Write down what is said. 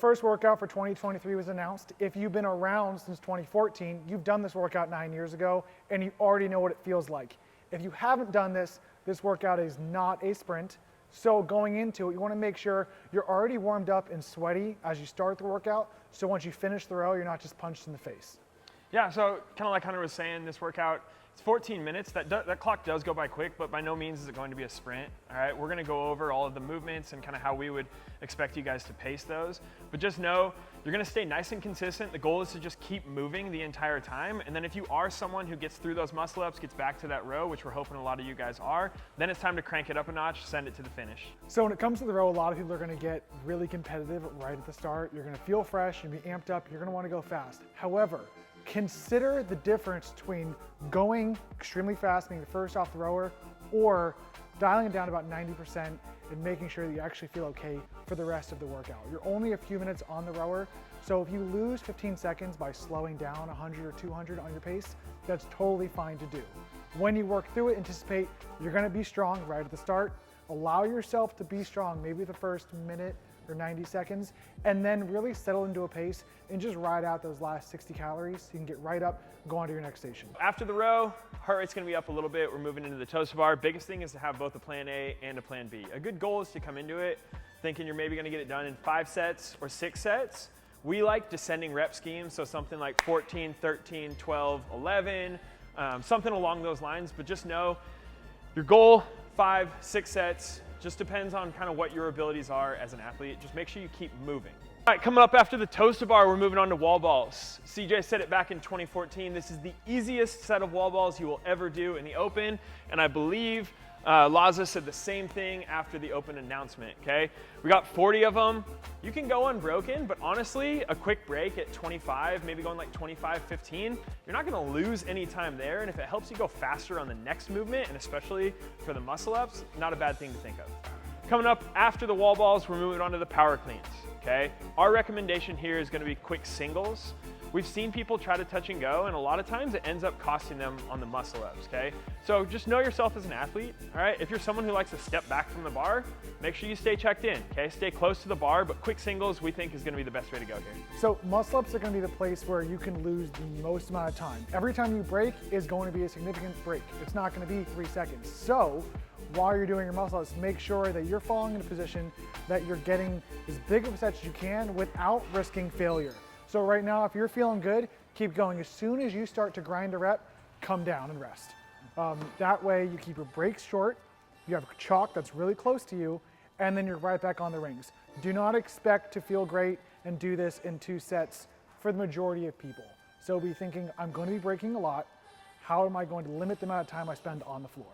first workout for 2023 was announced. If you've been around since 2014, you've done this workout 9 years ago, and you already know what it feels like. If you haven't done this, this workout is not a sprint. So going into it, you want to make sure you're already warmed up and sweaty as you start the workout. So once you finish the row, you're not just punched in the face. Yeah, so kind of like Hunter was saying, this workout, it's 14 minutes. That clock does go by quick, but by no means is it going to be a sprint. All right, we're going to go over all of the movements and kind of how we would expect you guys to pace those. But just know you're going to stay nice and consistent. The goal is to just keep moving the entire time. And then if you are someone who gets through those muscle ups, gets back to that row, which we're hoping a lot of you guys are, then it's time to crank it up a notch, send it to the finish. So when it comes to the row, a lot of people are going to get really competitive right at the start. You're going to feel fresh and be amped up. You're going to want to go fast. However, consider the difference between going extremely fast, being the first off the rower, or dialing it down about 90% and making sure that you actually feel okay for the rest of the workout. You're only a few minutes on the rower, so if you lose 15 seconds by slowing down 100 or 200 on your pace, that's totally fine to do. When you work through it, anticipate you're gonna be strong right at the start. Allow yourself to be strong, maybe the first minute or 90 seconds, and then really settle into a pace and just ride out those last 60 calories so you can get right up, go on to your next station. After the row, heart rate's gonna be up a little bit. We're moving into the toes to bar. Biggest thing is to have both a plan A and a plan B. A good goal is to come into it thinking you're maybe gonna get it done in 5 sets or 6 sets. We like descending rep schemes, so something like 14, 13, 12, 11, something along those lines, but just know your goal, 5, 6 sets, just depends on kind of what your abilities are as an athlete. Just make sure you keep moving. All right, coming up after the toes to bar, we're moving on to wall balls. CJ said it back in 2014. This is the easiest set of wall balls you will ever do in the open, and I believe Laza said the same thing after the open announcement, okay? We got 40 of them. You can go unbroken, but honestly, a quick break at 25, maybe going like 25, 15, you're not gonna lose any time there, and if it helps you go faster on the next movement, and especially for the muscle ups, not a bad thing to think of. Coming up after the wall balls, we're moving on to the power cleans, okay? Our recommendation here is gonna be quick singles. We've seen people try to touch and go, and a lot of times it ends up costing them on the muscle ups, okay? So just know yourself as an athlete, all right? If you're someone who likes to step back from the bar, make sure you stay checked in, okay? Stay close to the bar, but quick singles we think is gonna be the best way to go here. So muscle ups are gonna be the place where you can lose the most amount of time. Every time you break is going to be a significant break. It's not gonna be 3 seconds. So while you're doing your muscle ups, make sure that you're falling in a position that you're getting as big of a set as you can without risking failure. So right now, if you're feeling good, keep going. As soon as you start to grind a rep, come down and rest. That way you keep your breaks short, you have chalk that's really close to you, and then you're right back on the rings. Do not expect to feel great and do this in 2 sets for the majority of people. So be thinking, I'm going to be breaking a lot. How am I going to limit the amount of time I spend on the floor?